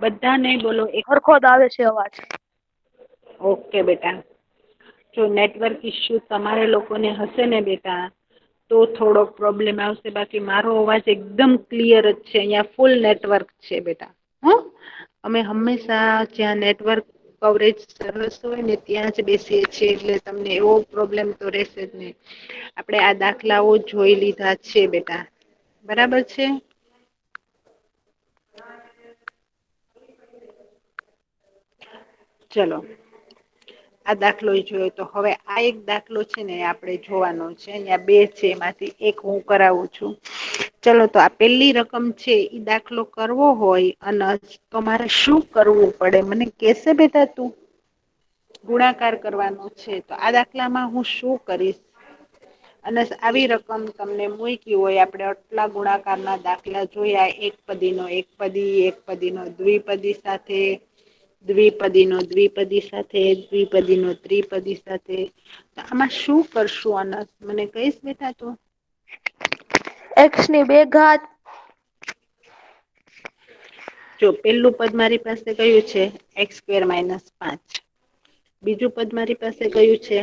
બધા નહીં બોલો. સરખો જ આવે છે અવાજ. ઓકે બેટા. જો નેટવર્ક ઇસ્યુ તમારે લોકોને હશે ને બેટા તો થોડોક પ્રોબ્લેમ આવશે, બાકી મારો અવાજ એકદમ ક્લિયર જ છે. અહીંયા ફૂલ નેટવર્ક છે બેટા. હં, અમે હંમેશા જ્યાં નેટવર્ક કવરેજ સરસ હોય ને ત્યાં જ બેસીએ છીએ, એટલે તમને એવો પ્રોબ્લેમ તો રહેશે જ નહીં. આપણે આ દાખલાઓ જોઈ લીધા છે બેટા, બરાબર છે. ચલો. આ દાખલો જોયો તો હવે આ એક દાખલો છે ને આપણે જોવાનો છે. અહીંયા બે છે, એમાંથી એક હું કરાવું છું. ચલો તો આ પેલી રકમ છે એ દાખલો કરવો હોય અને તો મારે શું કરવું પડે મને કેશે બેટા તું? ગુણાકાર કરવાનો છે તો આ દાખલામાં હું શું કરીશ? અને આવી રકમ તમને મૂકી હોય, આપણે આટલા ગુણાકારના દાખલા જોયા, એક પદીનો એક પદી, એક પદીનો દ્વિપદી સાથે, દ્વિપદીનો દ્વિપદી સાથે, દ્વિપદીનો ત્રિપદી સાથે, તો આમાં શું કરશું? આના મને કહીશ બેટા તું? એક્સ ની 2 ઘાત. જો પેલું પદ મારી પાસે કયું છે? X square minus 5. બીજું પદ મારી પાસે કયું છે?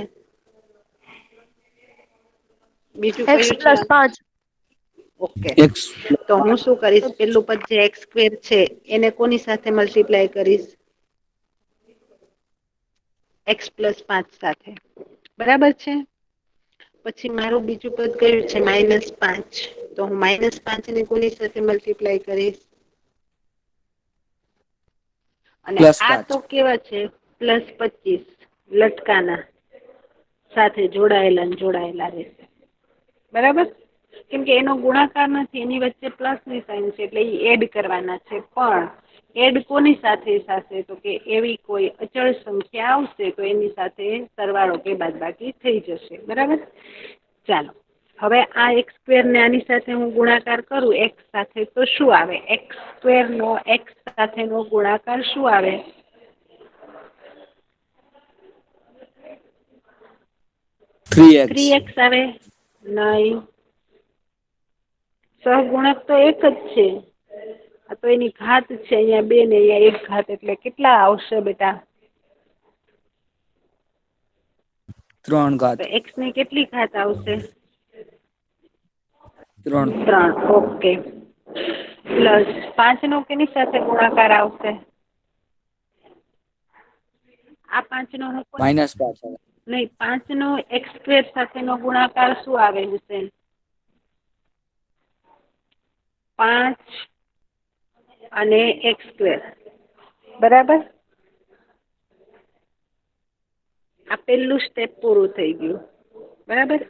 બીજું એક્સ કયું છે? પ્લસ 5. ઓકે. એક્સ તો હું શું કરીશ? પેલું પદ જે એક્સ સ્ક્વેર છે એને કોની સાથે મલ્ટીપ્લાય કરીશ? એક્સ પ્લસ 5 સાથે, બરાબર છે. પછી મારું બીજું પદ કયું છે? -5. તો હું -5 ને કોની સાથે મલ્ટીપ્લાય કરીશ? અને આ +5. તો કેવા છે? +25 લટકાના સાથે જોડાયેલા રહેશે, બરાબર. કેમ કે એનો ગુણાકાર નથી, એની વચ્ચે પ્લસ ની સાઇન છે, એટલે એ એડ કરવાના છે. પણ એડ કોની સાથે થશે? તો કે એવી કોઈ અચળ સંખ્યા આવશે તો એની સાથે સરવાળો કે બાદબાકી થઈ જશે, બરાબર. ચાલો. હવે આ એક્સ સ્ક્વેર ને આની સાથે હું ગુણાકાર કરું એક્સ સાથે, તો શું આવે? એક્સ સ્ક્વેર નો એક્સ સાથે નો ગુણાકાર શું આવે? 3x. 3x આવે? નહીં. સહગુણક તો એક જ છે. આ તો એની ઘાત છે. અહીંયા 2 ને અહીંયા 1 ઘાત, એટલે કેટલા આવશે બેટા? 3 ઘાત. તો એક્સ ની કેટલી ઘાત આવશે? 3. 3. ઓકે. પ્લસ 5 નો કેની સાથે ગુણાકાર આવશે? આ 5 નો -5. નહીં, 5 નો એક્સ સ્ક્વેર સાથે નો ગુણાકાર શું આવે છે? 5 અને એક્સ સ્ક્વેર, બરાબર. આ પેલું સ્ટેપ પૂરું થઈ ગયું, બરાબર.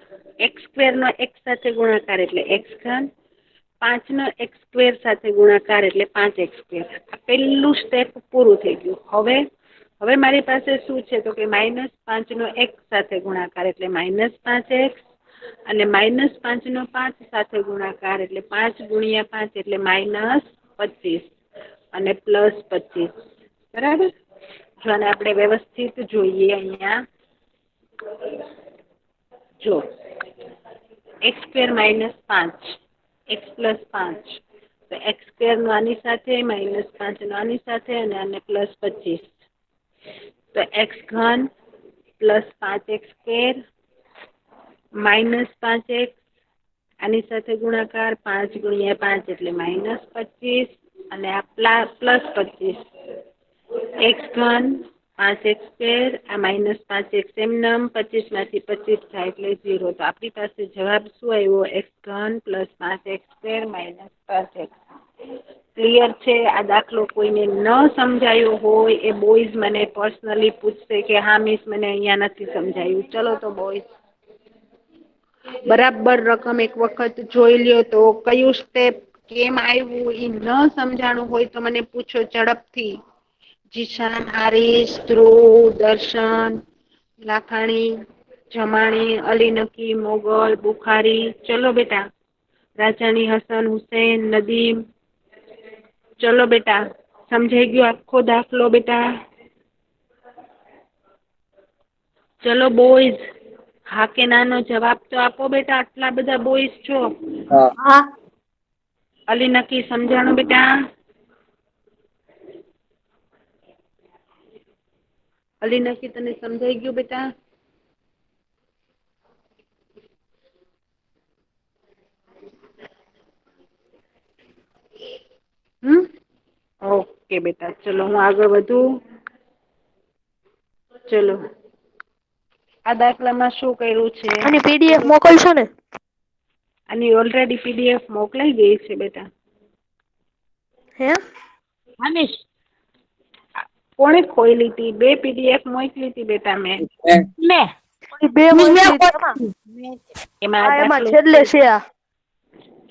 એક્સ સ્ક્વેર નો એક્સ સાથે ગુણાકાર એટલે એક્સ ઘન. 5 નો એક્સ સ્ક્વેર સાથે ગુણાકાર એટલે 5x સ્ક્વેર. આ પેલું સ્ટેપ પૂરું થઈ ગયું. હવે મારી પાસે શું છે? તો કે -5 નો એક્સ સાથે ગુણાકાર એટલે -5x, અને -5 નો 5 સાથે ગુણાકાર એટલે 5 × 5 એટલે -25 અને +25, બરાબર. જો આને આપણે વ્યવસ્થિત જોઈએ અહીંયા, જો એક્સ સ્ક્વેર -5, એક્સ પ્લસ 5, તો એક્સ સ્ક્વેર નો આની સાથે, -5 નો આની સાથે, અને આને +25, તો એક્સ ઘન પ્લસ 5x સ્ક્વેર -5x, આની સાથે ગુણાકાર 5 × 5 એટલે -25, અને આ +25, એક્સ ઘન 5x સ્ક્વેર, આ -5x એમનેમ, 25 માંથી 25 થાય એટલે 0. તો આપણી પાસે જવાબ શું આવ્યો? એક્સ ઘન plus 5x square -5x. Clear છે? આ દાખલો કોઈને ન સમજાયો હોય એ બોઈઝ મને પર્સનલી પૂછશે કે હા મિસ મને અહીંયા નથી સમજાયું. ચલો તો બોઈઝ બરાબર રકમ એક વખત જોઈ લ્યો, તો કયું સ્ટેપ કેમ આવ્યું એ ન સમજાણું હોય તો મને પૂછો ઝડપથી. જીશાન, હારીશ, ધ્રુવ, દર્શન, લાખાણી, જમાણી, અલી નકી, મોગલ, બુખારી. ચલો બેટા. રાજાણી, હસન, હુસૈન, નદીમ. ચલો બેટા, સમજાઈ ગયો આખો દાખલો બેટા? ચલો બોઈઝ, હા કે ના નો જવાબ તો આપો બેટા. આટલા બધા બોઈઝ છો. હા. હા. અલી નકી સમજાણું બેટા? અલીનકી તને સમજાઈ ગયું બેટા? ઓકે બેટા, ચલો હું આગળ વધું. ચલો, આ દાખલામાં શું કર્યું છે? આની પીડીએફ મોકલશો ને? આની ઓલરેડી પીડીએફ મોકલાઈ ગઈ છે બેટા. હે? હાનીશ, કોણે ખોઈલી હતી? 2 પીડીએફ મોકલી હતી બેટા મેં. બે મોકલી હતી એમાં આ એમાં દાખલો છેલ્લે છે આ.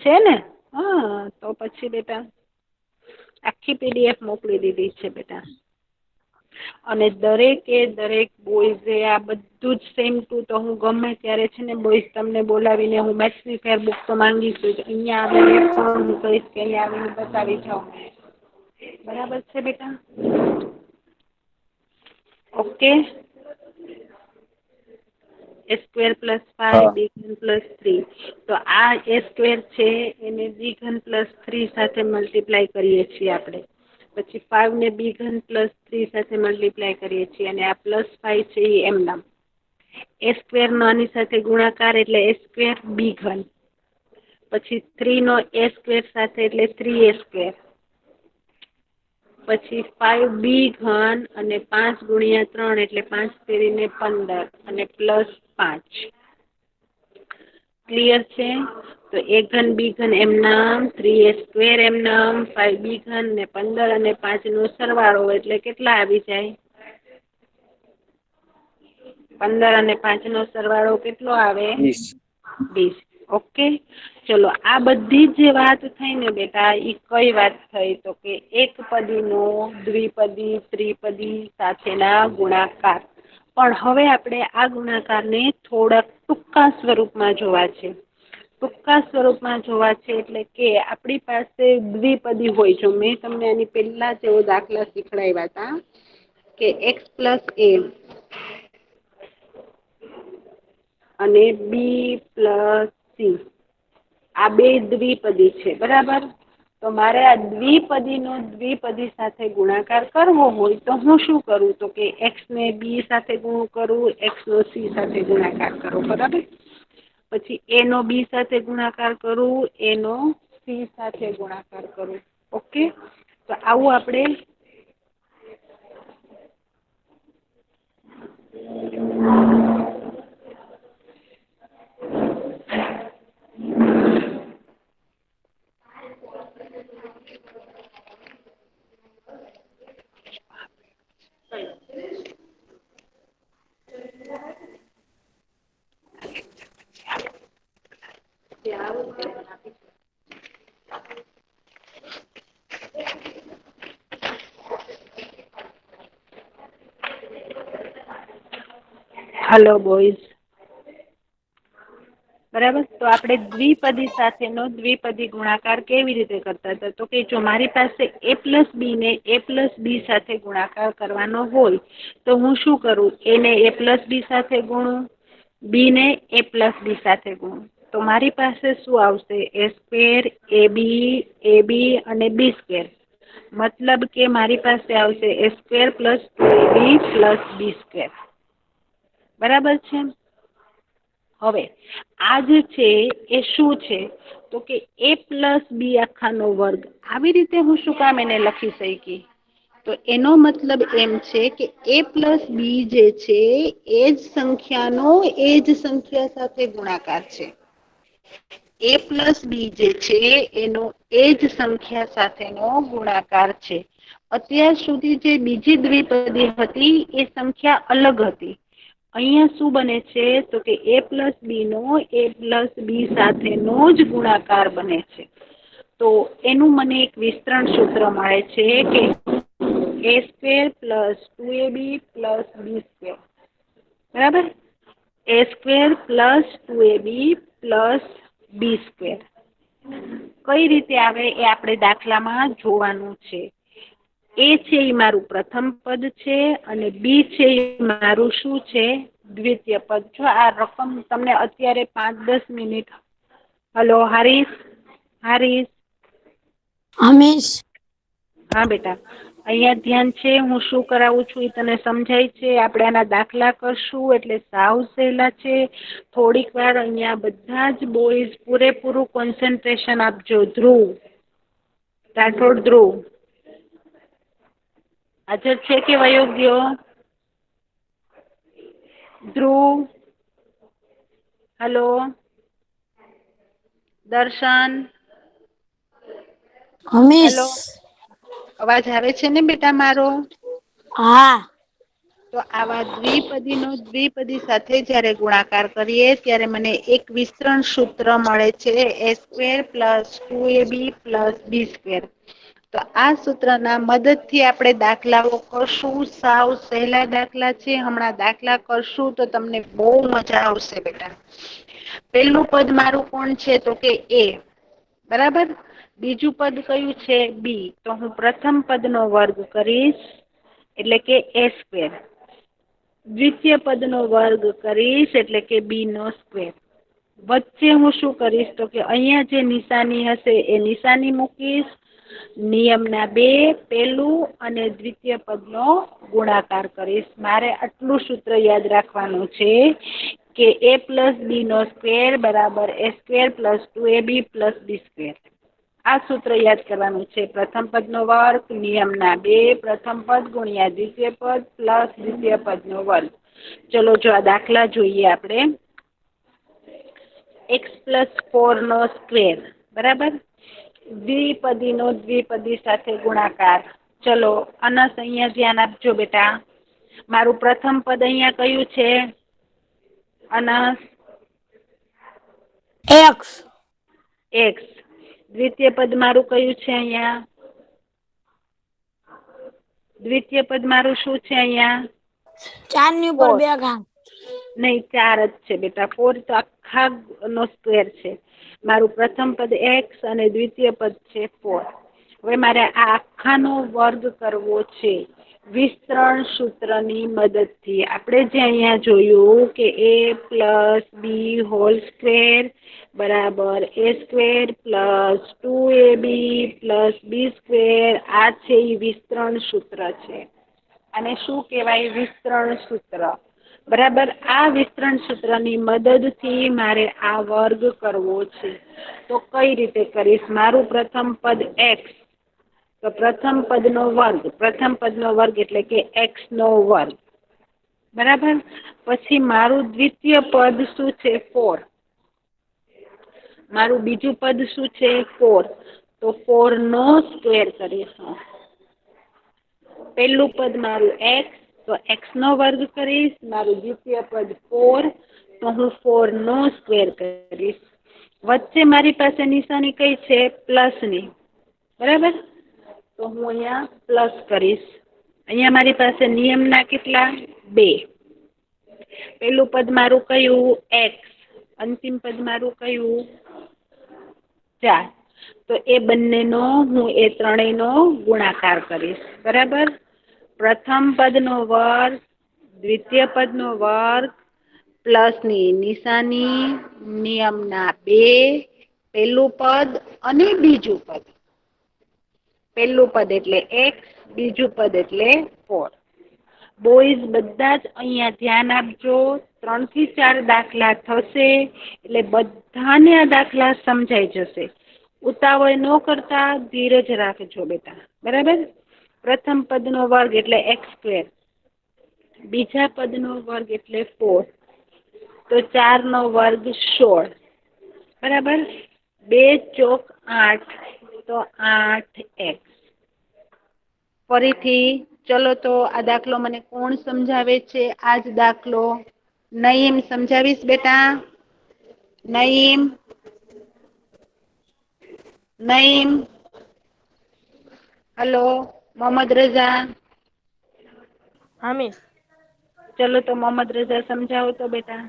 છે ને? હા, તો પછી બેટા આખી પીડીએફ મોકલી દીધી છે બેટા. અને દરેક બોયઝે આ બધું જ સેમ ટુ, તો હું ગમે ત્યારે છે ને બોયઝ તમને બોલાવીને હું મેથ્સની ફેરબુક તો માંગીશું જ. અહીંયા આવીને પણ હું કહીશ કે અહીંયા આવીને બતાવી જાઓ. બરાબર છે બેટા? ઓકે. a² + 5 b³ + 3. તો આ a² છે એને b³ + 3 સાથે મલ્ટીપ્લાય કરીએ છીએ આપણે. પછી 5 ને b³ + 3 સાથે મલ્ટીપ્લાય કરીએ છીએ, અને આ +5 છે એ એમનામ. a² નો આની સાથે ગુણાકાર એટલે a² b³. પછી 3 નો a² સાથે એટલે 3a². પછી 5b³ અને 5 × 3 એટલે 5 તેરીને 15 અને +5. ક્લિયર છે? તો a³ b³ એમનામ, 3a² એમનામ, 5b³ ને 15 અને 5 નો સરવાળો એટલે કેટલા આવી જાય? 15 અને 5 નો સરવાળો કેટલો આવે? 20. ઓકે. ચલો, આ બધી જે વાત થઈ ને બેટા, એ કઈ વાત થઈ? તો કે એકપદીનો દ્વિપદી, ત્રિપદી સાથેના ગુણાકાર. પણ હવે આપણે આ ગુણાકારને થોડાક ટૂંકા સ્વરૂપમાં જોવા છે. ટૂંકા સ્વરૂપમાં જોવા છે એટલે કે આપણી પાસે દ્વિપદી હોય. જો મેં તમને આની પહેલા જેવો દાખલા શીખડાવ્યા હતા કે x + a અને b + c, આ બે દ્વિપદી છે. બરાબર? તો મારે આ દ્વિપદીનો દ્વિપદી સાથે ગુણાકાર કરવો હોય તો હું શું કરું? તો કે x ને b સાથે ગુણ કરું, x નો c સાથે ગુણાકાર કરું. બરાબર? પછી a નો b સાથે ગુણાકાર કરું, a નો c સાથે ગુણાકાર કરું. ઓકે. તો આવું આપણે હલો બોયઝ. બરાબર? તો આપણે દ્વિપદી સાથેનો દ્વિપદી ગુણાકાર કેવી રીતે કરતા હતા? તો કે જો મારી પાસે a + b ને a + b સાથે ગુણાકાર કરવાનો હોય તો હું શું કરું? a ને a + b સાથે ગુણું, b ને a + b સાથે ગુણું. તો મારી પાસે શું આવશે? a² ab અને b². મતલબ કે મારી પાસે આવશે a² + 2ab + b². બરાબર છે? હવે આ જે છે એ શું છે? તો કે a + b². આવી રીતે હું શું કામ એને લખી શકી? તો એનો મતલબ એમ છે કે a + b જે છે એ જ સંખ્યાનો એ જ સંખ્યા સાથે ગુણાકાર છે. a + b જે છે એનો એ જ સંખ્યા સાથેનો ગુણાકાર છે. અત્યાર સુધી જે બીજી દ્વિપદી હતી એ સંખ્યા અલગ હતી. અહીંયા શું બને છે? તો કે a + b no a + b સાથેનો જ ગુણાકાર બને છે. તો એનું મને એક વિસ્તરણ સૂત્ર મળે છે કે a² + 2ab + b². બરાબર? a² + 2ab + b². કઈ રીતે આવે એ આપણે દાખલામાં જોવાનું છે. a છે એ મારું પ્રથમ પદ છે અને b છે એ મારું શું છે? દ્વિતીય પદ. જો આ રકમ તમને અત્યારે 5-10 મિનિટ. હલો હારીસ. હમીશ. હા બેટા, અહીંયા ધ્યાન છે, હું શું કરાવું છું એ તને સમજાય છે? આપણે આના દાખલા કરશું એટલે સાવ સહેલા છે. થોડીક વાર અહીંયા બધા જ બોયઝ પૂરેપૂરું કોન્સન્ટ્રેશન આપજો. ધ્રુવ, રાઠોડ ધ્રુવ હાજર છે કે વયો ગયો? ધ્રુવ, હલો, દર્શન, હમીશ. હલો, અવાજ આવે છે ને બેટા મારો? હા. તો આવા દ્વિપદી સાથે જયારે ગુણાકાર કરીએ ત્યારે મને એક વિસ્તરણ સૂત્ર મળે છે. a² + 2ab + b². તો આ સૂત્રના મદદથી આપણે દાખલાઓ કરશું. સાવ સહેલા દાખલા છે. હમણાં દાખલા કરશું તો તમને બહુ મજા આવશે બેટા. પેલું પદ મારું કોણ છે? તો કે a. બરાબર. બીજું પદ કયું છે? b. તો હું પ્રથમ પદનો વર્ગ કરીશ એટલે કે a². દ્વિતીય પદનો વર્ગ કરીશ એટલે કે b². વચ્ચે હું શું કરીશ? તો કે અહીંયા જે નિશાની હશે એ નિશાની મૂકીશ. નિયમના 2 પહેલું અને દ્વિતીય પદનો ગુણાકાર કરીશ. મારે આટલું સૂત્ર યાદ રાખવાનું છે કે a + b² બરાબર a² + 2ab + b². આ સૂત્ર યાદ કરવાનું છે. પ્રથમ પદનો વર્ગ નિયમના 2 પ્રથમ પદ ગુણ્યા દ્વિતીય પદ પ્લસ દ્વિતીય પદનો વર્ગ. ચલો જો આ દાખલા જોઈએ આપણે. x + 4² બરાબર. દ્વિપદીનો દ્વિપદી સાથે ગુણાકાર. ચલો અનસ અહીંયા ધ્યાન આપજો બેટા. મારું પ્રથમ પદ અહીંયા કયું છે? અનસ x. x. દ્વિતીય પદ મારું કયું છે અહીંયા? દ્વિતીય પદ મારું શું છે અહીંયા? 4 ની ઉપર 2 ઘાત. નહીં, 4 જ છે બેટા. 4 તો આખા નો સ્ક્વેર છે. મારું પ્રથમ પદ x અને દ્વિતીય પદ છે 4. હવે મારે આ આખાનો વર્ગ કરવો છે વિસ્તરણ સૂત્રની મદદથી. આપણે જે અહીંયા જોયું કે a + b² બરાબર a² + 2ab + b². આ છે એ વિસ્તરણ સૂત્ર છે. અને શું કહેવાય? વિસ્તરણ સૂત્ર. બરાબર. આ વિસ્તરણ સૂત્રની મદદથી મારે આ વર્ગ કરવો છે. તો કઈ રીતે કરીશ? મારું પ્રથમ પદ x, તો પ્રથમ પદનો વર્ગ. પ્રથમ પદનો વર્ગ એટલે કે x². બરાબર. પછી મારું દ્વિતીય પદ શું છે? 4. મારું બીજું પદ શું છે? 4. તો 4² કરીશું. પહેલું પદ મારું x, તો x² કરીશ. મારું દ્વિતીય પદ 4, તો હું 4² કરીશ. વચ્ચે મારી પાસે નિશાની કઈ છે? પ્લસની. બરાબર. તો હું અહીંયા પ્લસ કરીશ. અહીંયા મારી પાસે નિયમના કેટલા? 2. પેલું પદ મારું કયું? x. અંતિમ પદ મારું કયું? 4. તો એ બંનેનો હું એ ત્રણેયનો ગુણાકાર કરીશ. બરાબર. પ્રથમ પદનો વર્ગ, દ્વિતીય પદનો વર્ગ, પ્લસની નિશાની, નિયમના 2, પેલું પદ અને બીજું પદ. પહેલું પદ એટલે x, બીજું પદ એટલે 4. બોયઝ બધા જ અહીંયા ધ્યાન આપજો. 3 થી 4 દાખલા થશે એટલે બધાને આ દાખલા સમજાઈ જશે. ઉતાવળ ન કરતા ધીરજ રાખજો બેટા. બરાબર. પ્રથમ પદનો વર્ગ એટલે x². બીજા પદનો વર્ગ એટલે 4. તો 4² 16. બરાબર. 2 ચોક 8, તો 8x. ફરીથી ચલો તો આ દાખલો મને કોણ સમજાવે છે? આ જ દાખલો નઈમ સમજાવીશ બેટા. નઈમ, નઈમ, હલો, મોહમ્મદ રઝા. હમીશ. ચલો તો મોહમ્મદ રઝા સમજાવો તો બેટા.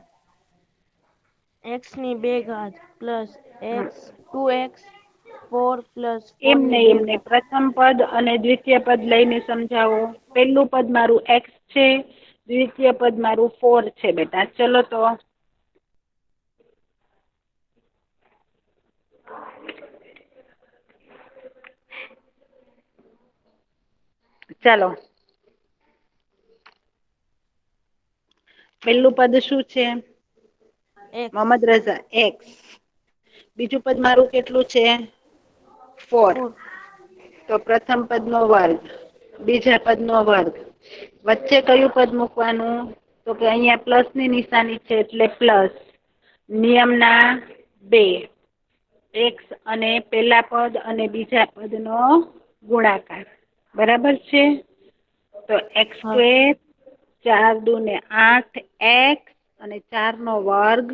x ની 2 ઘાત પ્લસ x 2x 4 + 4 એમ ની નહીં, 2 એમને ઘાત. પ્રથમ પદ અને દ્વિતીય પદ લઈને સમજાવો. પહેલું પદ મારું x છે, દ્વિતીય પદ મારું 4 છે બેટા. ચલો તો. ચાલો પેલું પદ શું છે એક્સ મોહમ્મદ રઝા એક્સ બીજું પદ મારું કેટલું છે 4 4 તો પ્રથમ પદ નો વર્ગ બીજા પદ નો વર્ગ વચ્ચે કયું પદ મૂકવાનું તો કે અહિયાં પ્લસ ની નિશાની છે એટલે પ્લસ નિયમ ના 2 એક્સ અને પેલા પદ અને બીજા પદ નો ગુણાકાર બરાબર છે તો એક્સ હા સ્ક્વેર 4 દુ ને 8 એક્સ અને 4 નો વર્ગ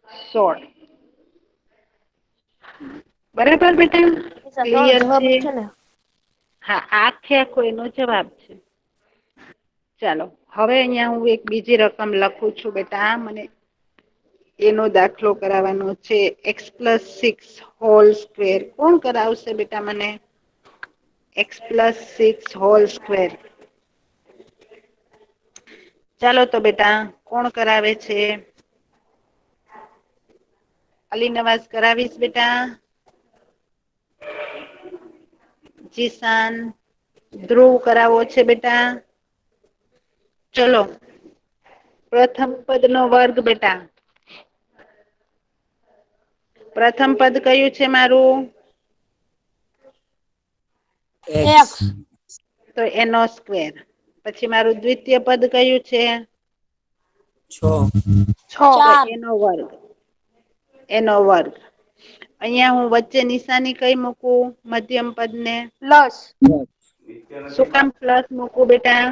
16 બરાબર બેટા નિશા ત્રણ ક્લિયર જવાબ છે જ ને હા આખે આખો એનો જવાબ છે ચાલો હવે અહિયાં હું એક બીજી રકમ લખું છું બેટા મને એનો દાખલો કરાવવાનો છે એક્સ પ્લસ 6 હોલ સ્ક્વેર કોણ કરાવશે બેટા મને એક્સ પ્લસ 6 હોલ સ્ક્વેર ચાલો તો બેટા કોણ કરાવે છે અલી નવાજ કરાવીશ બેટા જીશાન ધ્રુવ કરાવો છે બેટા ચલો પ્રથમ પદ નો વર્ગ બેટા પ્રથમ પદ કયું છે મારું એક્સ તો એનો સ્ક્વેર પછી મારું દ્વિતીય પદ કયું છે 6 તો 4 એનો વર્ગ અહિયાં હું વચ્ચે નિશાની કઈ મૂકું મધ્યમ પદ ને પ્લસ શું કામ પ્લસ મૂકું બેટા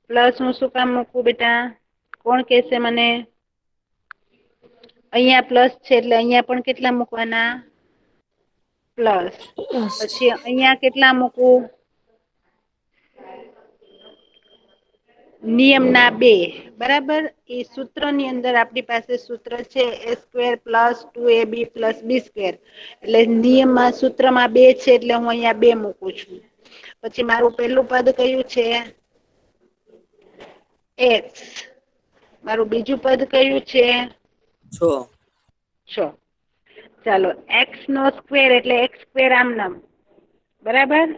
પ્લસ હું શું કામ મૂકું બેટા કોણ કેશે મને અહિયાં પ્લસ છે એટલે અહિયાં પણ કેટલા મૂકવાના પ્લસ પછી અહિયાં કેટલા મૂકવું નિયમ ના 2 બરાબર એ સૂત્ર ની અંદર આપણી પાસે સૂત્ર છે એ સ્ક્વેર પ્લસ 2ab પ્લસ બી સ્ક્વેર એટલે નિયમમાં સૂત્રમાં 2 છે એટલે હું અહિયાં 2 મૂકું છું પછી મારું પેલું પદ કયું છે એક્સ મારું બીજું પદ કયું છે 6 ચાલો એક્સ નો સ્ક્વેર એટલે એક્સ સ્ક્વેર આમ નામ બરાબર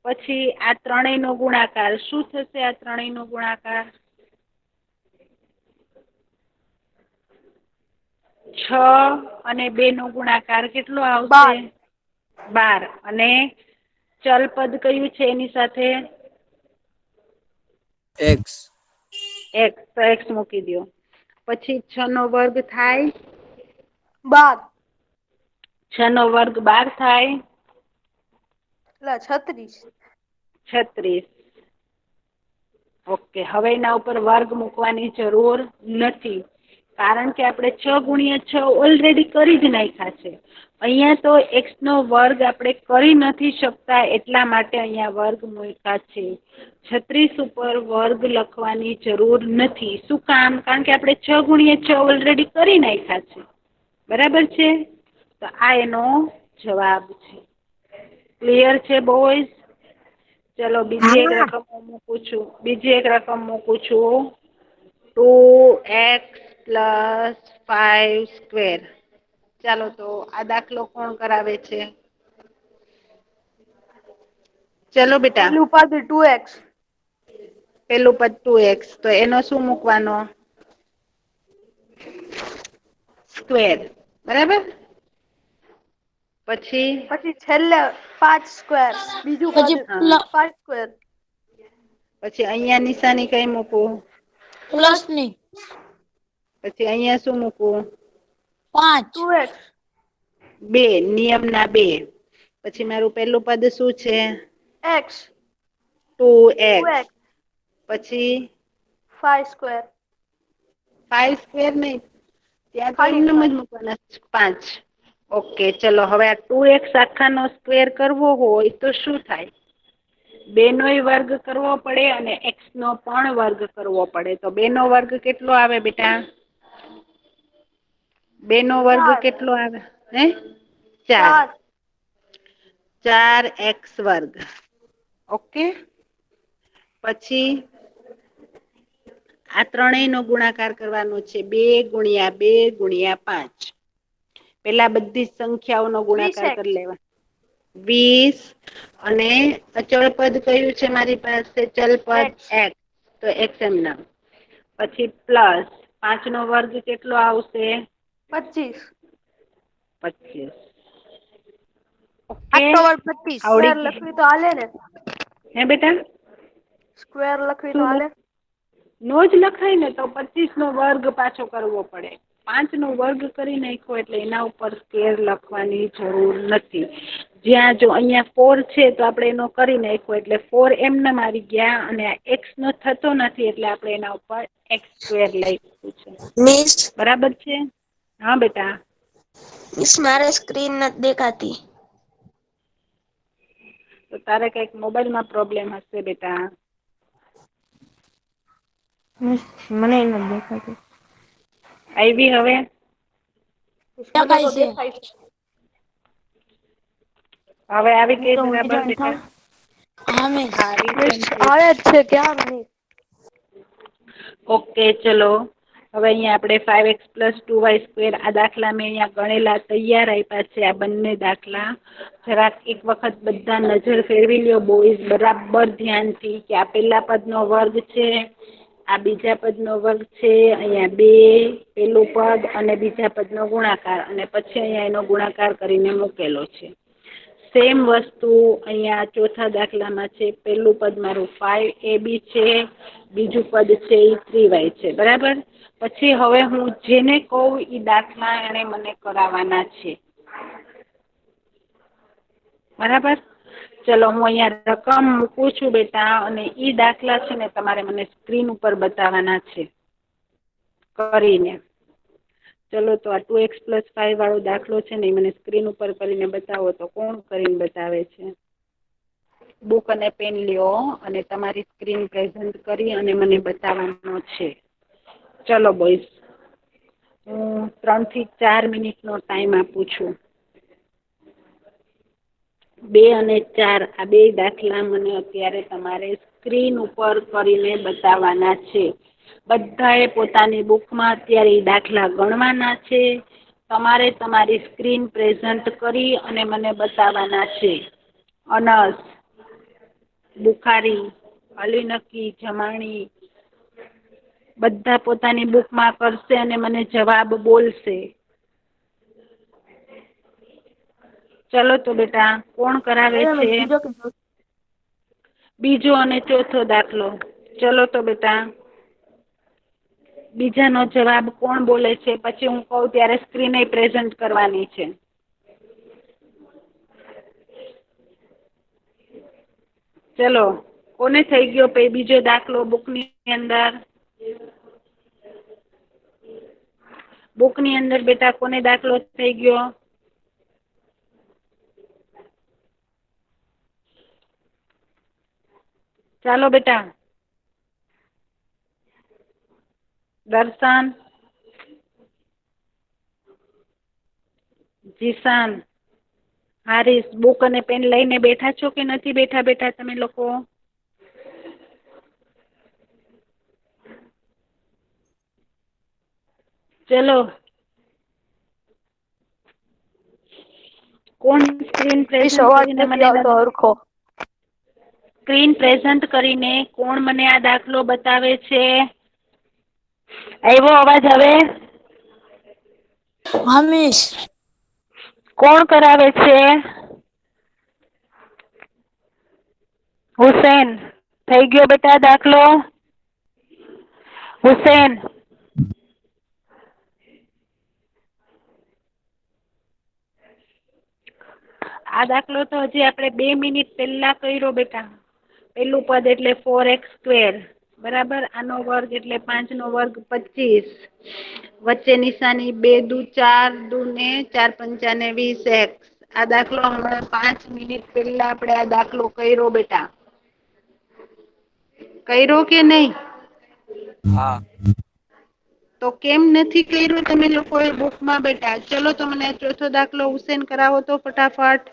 પછી આ ત્રણેય નો ગુણાકાર શું થશે આ ત્રણેય નો ગુણાકાર 6 અને 2 નો ગુણાકાર કેટલો આવશે 12 12 અને ચલ પદ કયું છે એની સાથે એક્સ એક્સ તો એક્સ મૂકી દો પછી 6 નો વર્ગ થાય 12 6 નો વર્ગ 12 થાય એટલે 36 36 ઓકે હવે એના ઉપર વર્ગ મૂકવાની જરૂર નથી કારણ કે આપણે 6 ગુણ્યા 6 ઓલરેડી કરી જ નાખ્યા છે અહિયાં તો એક્સ નો વર્ગ આપણે કરી નથી શકતા એટલા માટે અહિયાં વર્ગ મૂક્યા છે 36 ઉપર વર્ગ લખવાની જરૂર નથી શું કામ કારણ કે આપણે 6 ગુણ્યા 6 ઓલરેડી કરી નાખ્યા છે બરાબર છે તો આ એનો જવાબ છે ક્લિયર છે બોયઝ ચલો બીજી એક રકમ મૂકું છું 2x પ્લસ 5 સ્ક્વેર ચાલો તો આ દાખલો કોણ કરાવે છે ચલો બેટા પેલું પદ 2x પેલું પદ 2x તો એનો શું મૂકવાનો સ્ક્વેર બરાબર પછી છેલ્લે 5 સ્ક્વેર બીજું પદ પછી 5 સ્ક્વેર પછી અહિયાં નિશાની કઈ મૂકવું પ્લસ ની પછી અહિયાં શું મૂકવું 5 2x 2 નિયમ ના 2 પછી મારું પેલું પદ શું છે x 2x 2x પછી 5 સ્ક્વેર 5 સ્ક્વેર નહી ત્યાં તો ખાલી એમને જ 5 મૂકવાના 5 ઓકે ચલો હવે આ 2x આખા નો સ્ક્વેર કરવો હોય તો શું થાય 2 નોય વર્ગ કરવો પડે અને x નો પણ વર્ગ કરવો પડે તો 2 નો વર્ગ કેટલો આવે બેટા 2 નો વર્ગ 4 કેટલો આવે હે 4 4 4x વર્ગ ઓકે પછી આ ત્રણેય નો ગુણાકાર કરવાનો છે 2 ગુણ્યા 2 ગુણ્યા 5 પેલા બધી સંખ્યાઓનો ગુણાકાર 20x કરી લેવા 20 અને અચળ પદ કયું છે મારી પાસે? ચલ પદ x. તો x એમના પછી પ્લસ 5 નો વર્ગ કેટલો આવશે? 25. 25. ઓકે 8/25. આવડી સ્ક્વેર ગયું. લખવી તો હાલે ને? હે બેટા? સ્ક્વેર લખવી તો શું હાલે? નો જ લખાય ને, તો 25 નો વર્ગ પાછો કરવો પડે. 5 નો વર્ગ કરી નાખો એટલે એના ઉપર સ્કેર લખવાની જરૂર નથી. જ્યાં જો અહીંયા 4 છે તો આપણે એનો કરી નાખ્યો એટલે 4 એમનેમ આવી ગયા અને x નો થતો નથી એટલે આપણે એના ઉપર x² લખ્યું છે. મિસ બરાબર છે? હા બેટા. મિસ મારે સ્ક્રીન નથી દેખાતી. તો તારે કઈક મોબાઈલમાં પ્રોબ્લેમ હશે બેટા. મને એ નથી દેખાતું. આવી હવે? મને દેખાય તો છે. દેખાય છે. હવે આવી હું ગઈ તો બરાબર રીઝાઇન બેટા? થાવ. હા મિસ. હા રિટર્ન થઈ. આવે જ છે ક્યારની. ઓકે ચલો. હવે અહીંયા આપણે 5x + 2y² આ દાખલા મેં અહીંયા ગણેલા તૈયાર આપ્યા છે આ બંને દાખલા. જરાક એક વખત બધા નજર ફેરવી લ્યો બોઈઝ બરાબર ધ્યાનથી કે આ પેલા પદનો વર્ગ છે. આ બીજા પદનો વર્ગ છે. અહીંયા 2 પેલું પદ અને બીજા પદનો ગુણાકાર અને પછી અહીંયા એનો ગુણાકાર કરીને મૂકેલો છે. સેમ વસ્તુ અહીંયા ચોથા દાખલામાં છે. પેલું પદ મારું 5ab છે. બીજું પદ છે એ 3y છે. બરાબર? પછી હવે હું જેને કહું એ દાખલા એને મને કરાવવાના છે. બરાબર? ચલો હું અહીંયા રકમ મૂકું છું બેટા અને ઈ દાખલા છે ને તમારે મને સ્ક્રીન ઉપર બતાવવાના છે કરીને. ચલો તો આ 2x + 5 વાળો દાખલો છે ને એ મને સ્ક્રીન ઉપર કરીને બતાવો તો કોણ કરીને બતાવે છે? બુક અને પેન લ્યો અને તમારી સ્ક્રીન પ્રેઝન્ટ કરી અને મને બતાવવાનો છે. ચલો બોઈઝ. હું 3 થી 4 મિનિટનો ટાઈમ આપું છું. 2 અને 4 આ બે દાખલા મને અત્યારે તમારે સ્ક્રીન ઉપર કરીને બતાવવાના છે. બધાએ પોતાની બુકમાં અત્યારે એ દાખલા ગણવાના છે. તમારે તમારી સ્ક્રીન પ્રેઝન્ટ કરી અને મને બતાવવાના છે. અનસ, બુખારી, અલી નકી, જમાણી બધા પોતાની બુકમાં કરશે અને મને જવાબ બોલશે. ચલો તો બેટા કોણ કરાવે કયો છે? મિસ બીજો કે બીજો અને ચોથો દાખલો. ચલો તો બેટા. બીજાનો જવાબ કોણ બોલે છે? પછી હું કહું ત્યારે સ્ક્રીન એ પ્રેઝન્ટ કરવાની છે. ચલો કોને થઈ ગયો બીજો દાખલો બુકની અંદર? બુકની અંદર બેટા કોને દાખલો થઈ ગયો? ચાલો બેટા. દર્શન, જીશાન, હારીસ બુક અને પેન લઈને બેઠા છો કે નથી બેઠા બેટા તમે લોકો? ચલો. કોણ સ્ક્રીન મિસ પ્રેઝન્ટ અવાજ કરીને નથી મને આવતો હરખો. સ્ક્રીન પ્રેઝન્ટ કરીને કોણ મને આ દાખલો બતાવે છે? આવ્યો અવાજ હવે? હા મિસ. કોણ કરાવે છે? હુસેન. થઈ ગયો બેટા દાખલો? હુસેન. આ દાખલો તો હજી આપણે 2 મિનિટ પહેલા કર્યો બેટા. પેલું પદ એટલે 4x². બરાબર? આનો વર્ગ એટલે 5 નો વર્ગ 25. વચ્ચે નિશાની 2 દુ 4 દુ ને 4 પંચા ને 20x. આ દાખલો હમણાં 5 મિનિટ પહેલા આપણે આ દાખલો કર્યો બેટા. કર્યો કે નહીં? હા. તો કેમ નથી કર્યું તમે લોકોએ બુકમાં બેટા? ચલો તો મને ચોથો દાખલો હુસેન કરાવો તો ફટાફટ.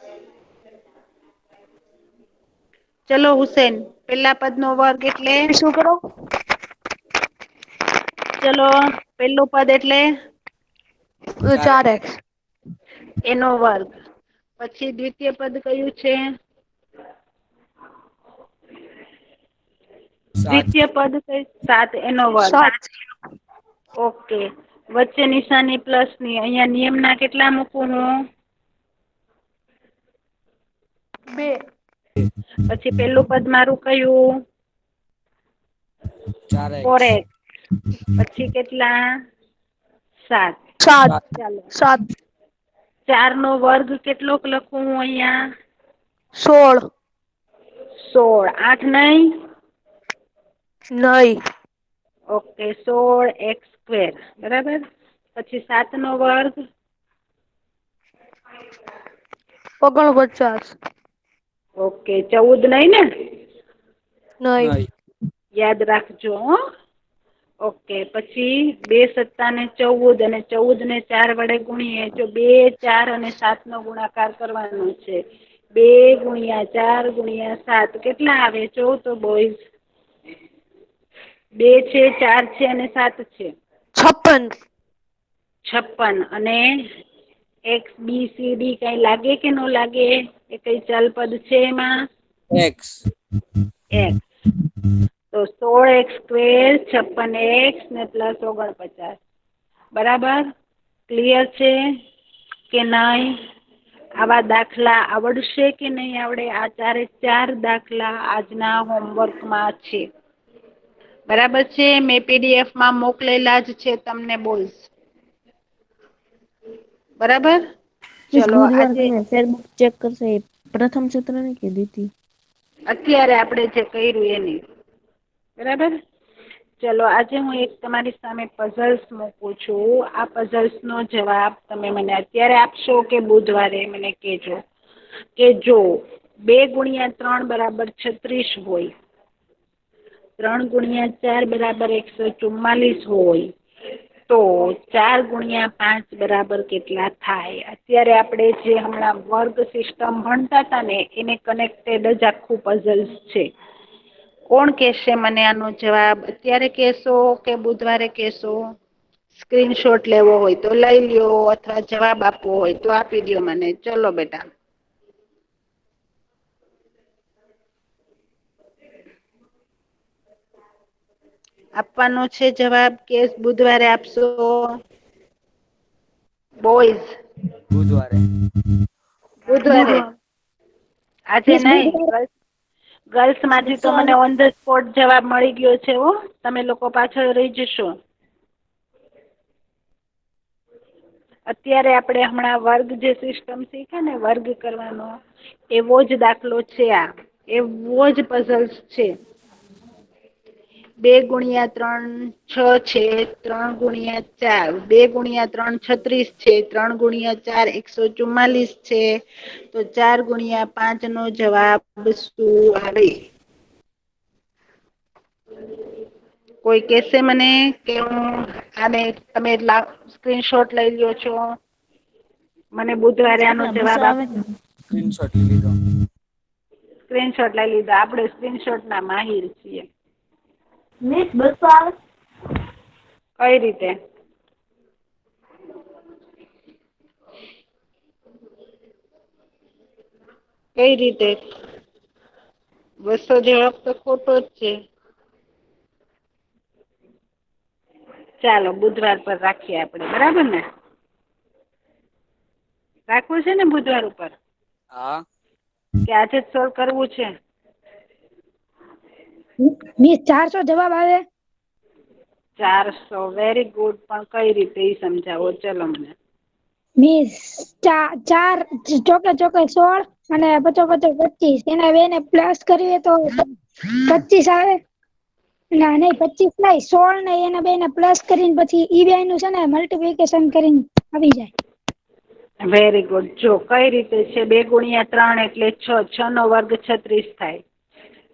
ચલો હુસેન. પેલા પદ નો વર્ગ એટલે? શું કરો? ચલો પેલું પદ એટલે? 4x. એનો વર્ગ. પછી દ્વિતીય પદ કયું છે? દ્વિતીય પદ કઈ? 7 એનો વર્ગ. 7. ઓકે. વચ્ચે નિશાની પ્લસ ની. અહીંયા નિયમના કેટલા મૂકું હું? 2. પછી પેલું પદ મારું કયું? 4x. 4x. પછી કેટલા? 7. 7. ચાલો. 7. 4 નો વર્ગ કેટલોક લખું હું અહીંયા? 16. 16. 8 નહીં? નહીં. ઓકે. 16x². બરાબર. પછી 7 નો વર્ગ? 49. ઓકે. 14 નહીં ને? નહીં. યાદ રાખજો હો. ઓકે. પછી 2 સત્તા ને 14 અને 14 ને 4 વડે ગુણીએ. જો 2, 4 અને 7 નો ગુણાકાર કરવાનો છે. 2 ગુણ્યા 4 ગુણ્યા 7 કેટલા આવે? જો તો બોયઝ 2 છે, 4 છે અને 7 છે. 56. 56. અને એક્સ બી સી ડી કઈ લાગે કે ન લાગે? એ કઈ ચલ પદ છે એમાં? x. એક્સ. તો 16x², 56x ને પ્લસ 49. બરાબર. ક્લિયર છે કે નહીં? આવા દાખલા આવડશે કે નહીં આવડે? આ 4 દાખલા આજના હોમવર્કમાં છે. બરાબર છે. મેં PDF માં મોકલેલા જ છે તમને બોલ્સ. બરાબર. ચલો ગુરુવાર આજે તમે ફેરબુક ચેક કરશે. પ્રથમ સત્ર ને કે દ્વિતીય? અત્યારે આપણે જે કર્યું એની. બરાબર. ચલો આજે હું એક તમારી સામે પઝલ્સ મૂકું છું. આ પઝલ્સનો જવાબ તમે મને અત્યારે આપશો કે બુધવારે મને કહેજો. કે જો 2 ગુણ્યા 3 બરાબર 36 હોય, 3 ગુણ્યા 4 બરાબર 144 હોય, તો 4 ગુણ્યા 5 બરાબર કેટલા થાય? અત્યારે આપણે જે હમણાં વર્ગ સિસ્ટમ ભણતા હતા ને એને કનેક્ટેડ જ આખું પઝલ્સ છે. કોણ કહેશે મને આનો જવાબ? અત્યારે કહેશો કે બુધવારે કહેશો? સ્ક્રીનશોટ લેવો હોય તો લઈ લ્યો, અથવા જવાબ આપવો હોય તો આપી દો મને. ચલો બેટા. આપવાનો છે જવાબ કે બુધવારે આપશો? બોયઝ બુધવારે. બુધવારે. આજે નહીં. ગર્લ્સ માંથી તો મને ઓન ધ સ્પોટ જવાબ મળી ગયો છે. હો, તમે લોકો પાછળ રહી જશો. અત્યારે આપણે હમણાં વર્ગ જે સિસ્ટમ શીખે ને વર્ગ કરવાનો, એવો જ દાખલો છે આ. એવો જ પઝલ્સ છે. 2 ગુણ્યા 3 6 છે, 3 ગુણ્યા 4 2 ગુણ્યા 3 36 છે, 3 ગુણ્યા 4 144 છે. તો 4 ગુણ્યા 5 નો જવાબ શું આવે? કોઈ કહેશે મને કે હું આને તમે સ્ક્રીનશોટ લઈ લ્યો છો? મને બુધવારે આનો જવાબ આપ. સ્ક્રીનશોટ લીધો. સ્ક્રીનશોટ લઈ લીધો. આપણે સ્ક્રીનશોટ ના માહિર છીએ. મિસ 200 આવે. કઈ રીતે? કઈ રીતે? 200 જવાબ તો ખોટો જ છે. ચાલો બુધવાર પર રાખીએ આપણે. બરાબર ને? રાખવું છે ને બુધવાર ઉપર? હા. કે આજે જ સોલ્વ કરવું છે? મિસ 400 જવાબ આવે. 400. Very good. પણ કઈ રીતે એ સમજાવો. ચલો મને. મિસ 4 ચોકે 16 અને 55 25 એના બે ને પ્લસ કરીએ તો 25 આવે. ના નહીં 25 નહીં, 16 ને એના બે ને પ્લસ કરીને પછી ઈ બે નું છે ને મલ્ટીપ્લિકેશન કરીને આવી જાય. Very good. જો કઈ રીતે છે? 2 ગુણ્યા 3 એટલે 6. 6 નો વર્ગ 36 થાય.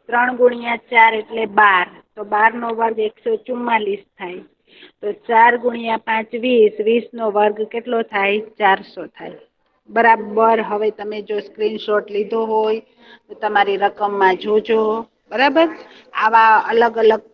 3 ગુણ્યા 4 એટલે 12. તો 12 નો વર્ગ 144 થાય. તો 4 ગુણ્યા 5 20. 20 નો વર્ગ કેટલો થાય? 400 થાય. બરાબર. હવે તમે જો સ્ક્રીનશોટ લીધો હોય તો તમારી રકમમાં જોજો. બરાબર. આવા અલગ અલગ